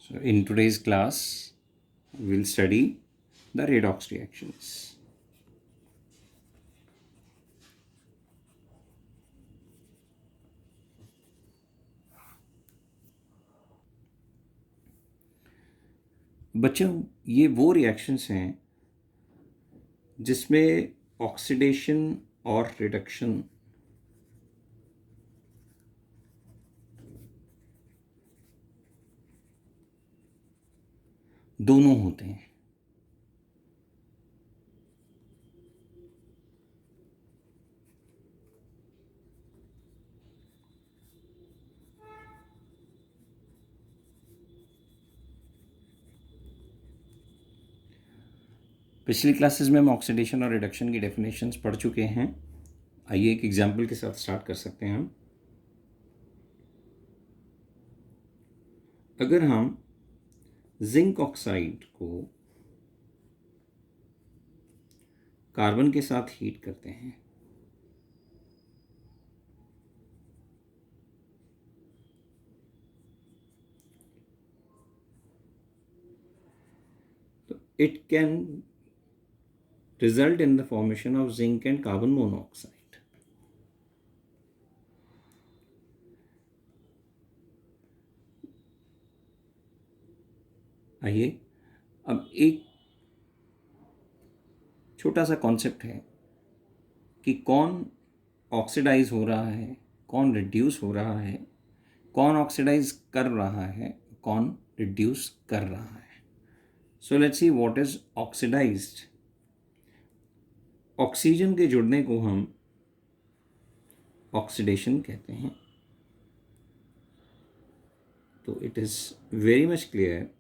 So in today's class, we'll study the redox reactions. बच्चों, ये वो रिएक्शंस हैं जिसमें ऑक्सीडेशन और रिडक्शन दोनों होते हैं। पिछली क्लासेस में हम ऑक्सीडेशन और रिडक्शन की डेफिनेशंस पढ़ चुके हैं। आइए एक एग्जांपल के साथ स्टार्ट कर सकते हैं हम। अगर हम जिंक ऑक्साइड को कार्बन के साथ हीट करते हैं तो it can result in the formation of zinc and carbon monoxide. आइए अब एक छोटा सा कॉन्सेप्ट है कि कौन ऑक्सीडाइज हो रहा है, कौन रिड्यूस हो रहा है, कौन ऑक्सीडाइज कर रहा है, कौन रिड्यूस कर रहा है। So let's see what is oxidized. Oxygen के जुड़ने को हम ऑक्सीडेशन कहते हैं। तो it is very much clear,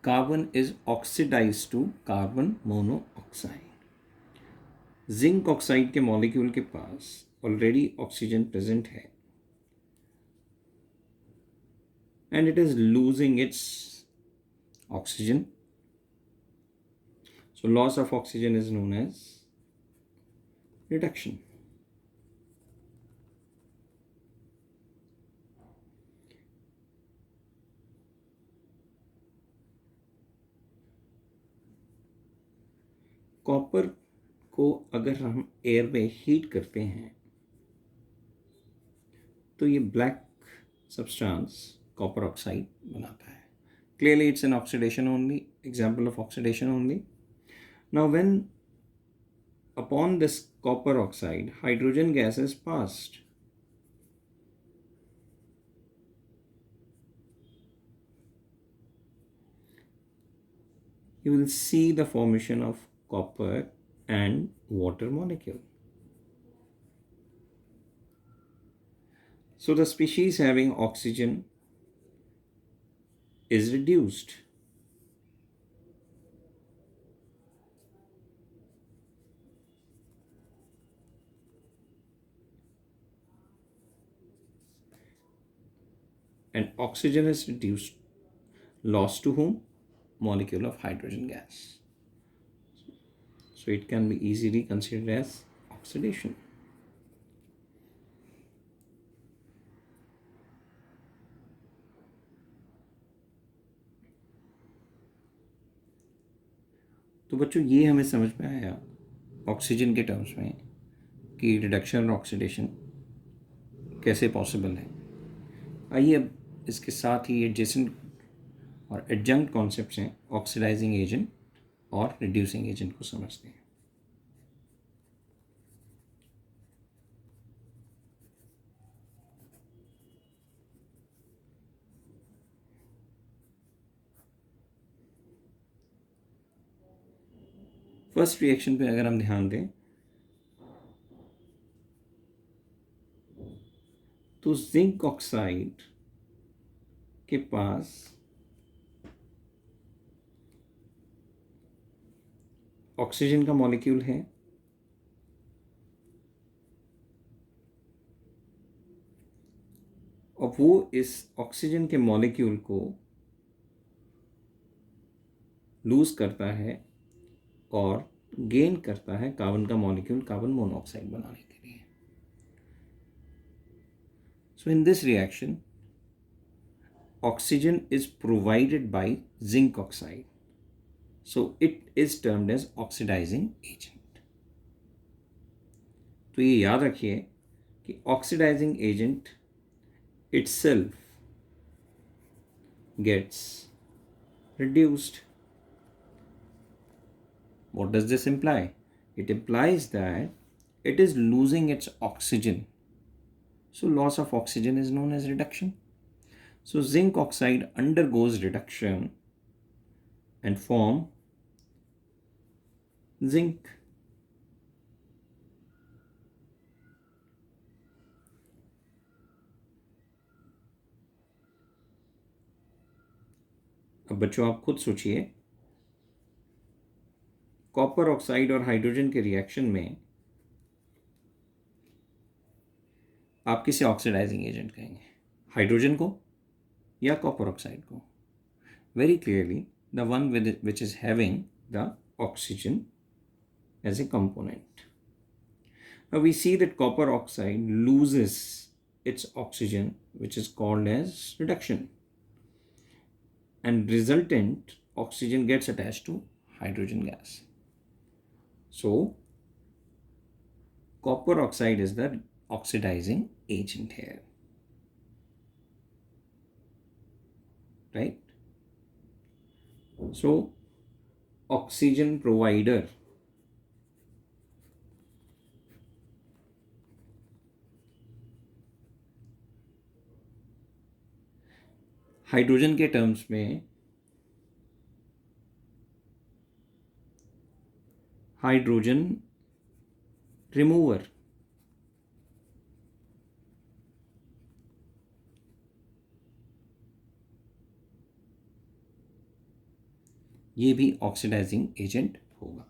carbon is oxidized to carbon monoxide। Zinc oxide के मॉलिक्यूल के पास ऑलरेडी ऑक्सीजन प्रेजेंट है and it is losing its oxygen. So loss of oxygen is known as reduction. Copper को अगर हम air में heat करते हैं तो ये ब्लैक सब्सटेंस कॉपर ऑक्साइड बनाता है। Clearly it's an oxidation only, example of oxidation only. Now when upon this copper oxide hydrogen gas is passed, you will see the formation of copper and water molecule. So the species having oxygen is reduced. And oxygen is reduced, lost to whom? Molecule of hydrogen gas. So it can be easily considered as oxidation. तो बच्चों ये हमें समझ में आया oxygen के terms में कि रिडक्शन और ऑक्सीडेशन कैसे पॉसिबल है। आइए अब इसके साथ ही एडजेसेंट और एडजंक्ट कॉन्सेप्ट्स हैं ऑक्सीडाइजिंग एजेंट और रिड्यूसिंग एजेंट को समझते हैं। फर्स्ट रिएक्शन पे अगर हम ध्यान दें तो जिंक ऑक्साइड के पास ऑक्सीजन का मॉलिक्यूल है और वो इस ऑक्सीजन के मॉलिक्यूल को लूज करता है और गेन करता है कार्बन का मॉलिक्यूल कार्बन मोनोऑक्साइड बनाने के लिए। So in this reaction, oxygen is provided by zinc oxide. So it is termed as oxidizing agent. तो ये याद रखिए कि oxidizing agent itself gets reduced. What does this imply? It implies that it is losing its oxygen. So loss of oxygen is known as reduction. So zinc oxide undergoes reduction and form zinc. अब बच्चों आप खुद सोचिए, copper oxide और hydrogen के reaction में आप किसे ऑक्सीडाइजिंग एजेंट कहेंगे, हाइड्रोजन को या कॉपर ऑक्साइड को? Very clearly the one which is having the oxygen as a component. Now we see that copper oxide loses its oxygen, which is called as reduction, and resultant oxygen gets attached to hydrogen gas. So copper oxide is the oxidizing agent here, right? So oxygen provider hydrogen के terms में hydrogen remover, ये भी oxidising agent होगा.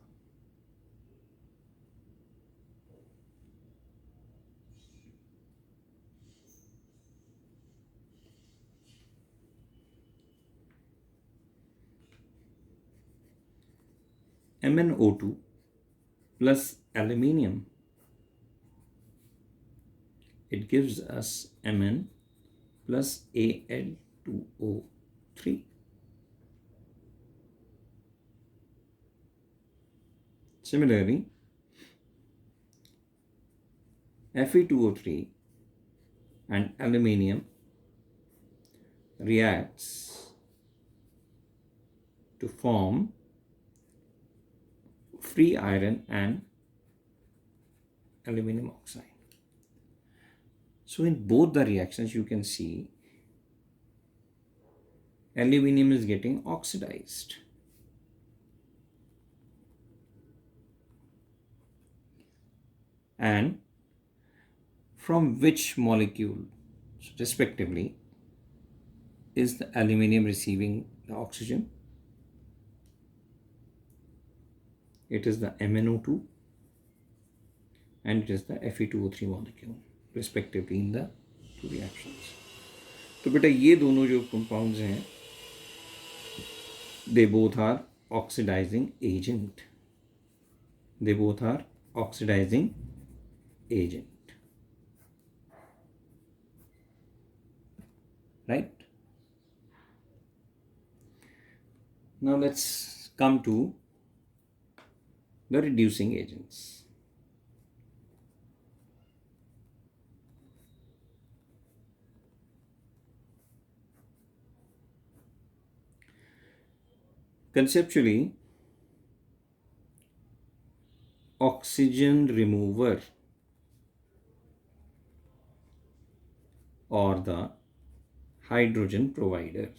MnO2 plus aluminium, it gives us Mn plus Al2O3. Similarly, Fe2O3 and aluminium reacts to form free iron and aluminum oxide. So in both the reactions you can see aluminum is getting oxidized. And from which molecule respectively is the aluminum receiving the oxygen? It is the MnO2 and it is the Fe2O3 molecule respectively in the two reactions. तो बेटा ये दोनों जो compounds हैं, they both are oxidizing agent. They both are oxidizing agent. Right? Now let's come to the reducing agents. Conceptually, oxygen remover or the hydrogen provider.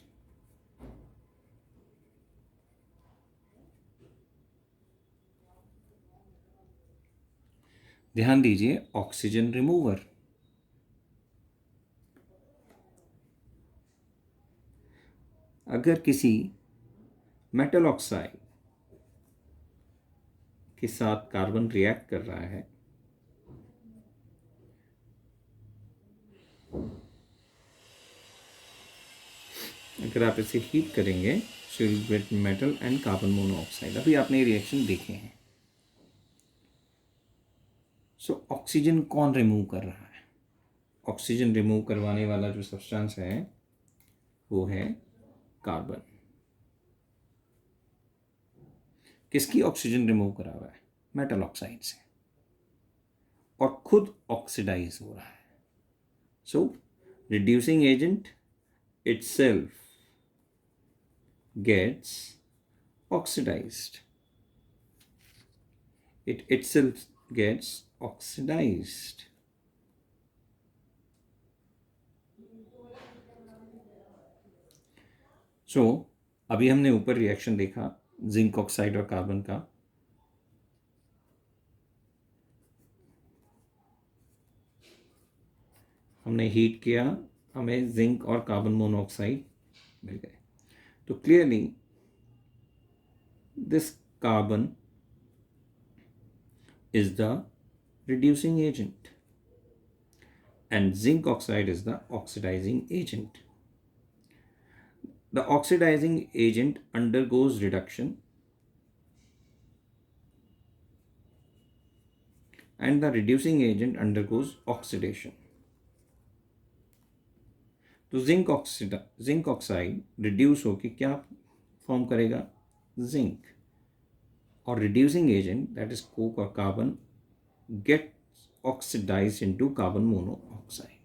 ध्यान दीजिए, oxygen remover. अगर किसी मेटल ऑक्साइड के साथ कार्बन रिएक्ट कर रहा है, अगर आप इसे हीट करेंगे so you get metal and carbon monoxide. अभी आपने रिएक्शन देखे हैं. सो ऑक्सीजन कौन रिमूव कर रहा है? ऑक्सीजन रिमूव करवाने वाला जो सब्सटेंस है वो है कार्बन। किसकी ऑक्सीजन रिमूव करा हुआ है? मेटल ऑक्साइड से, और खुद ऑक्सीडाइज हो रहा है। So reducing agent itself gets oxidized. It itself gets oxidized. So अभी हमने ऊपर रिएक्शन देखा जिंक ऑक्साइड और कार्बन का। हमने हीट किया, हमें जिंक और कार्बन मोनोऑक्साइड मिल गए। तो clearly this carbon is the reducing agent and zinc oxide is the oxidizing agent. The oxidizing agent undergoes reduction and the reducing agent undergoes oxidation. तो zinc oxide reduce होकर क्या form करेगा? Zinc. और reducing agent that is coke और carbon get oxidize into carbon monoxide.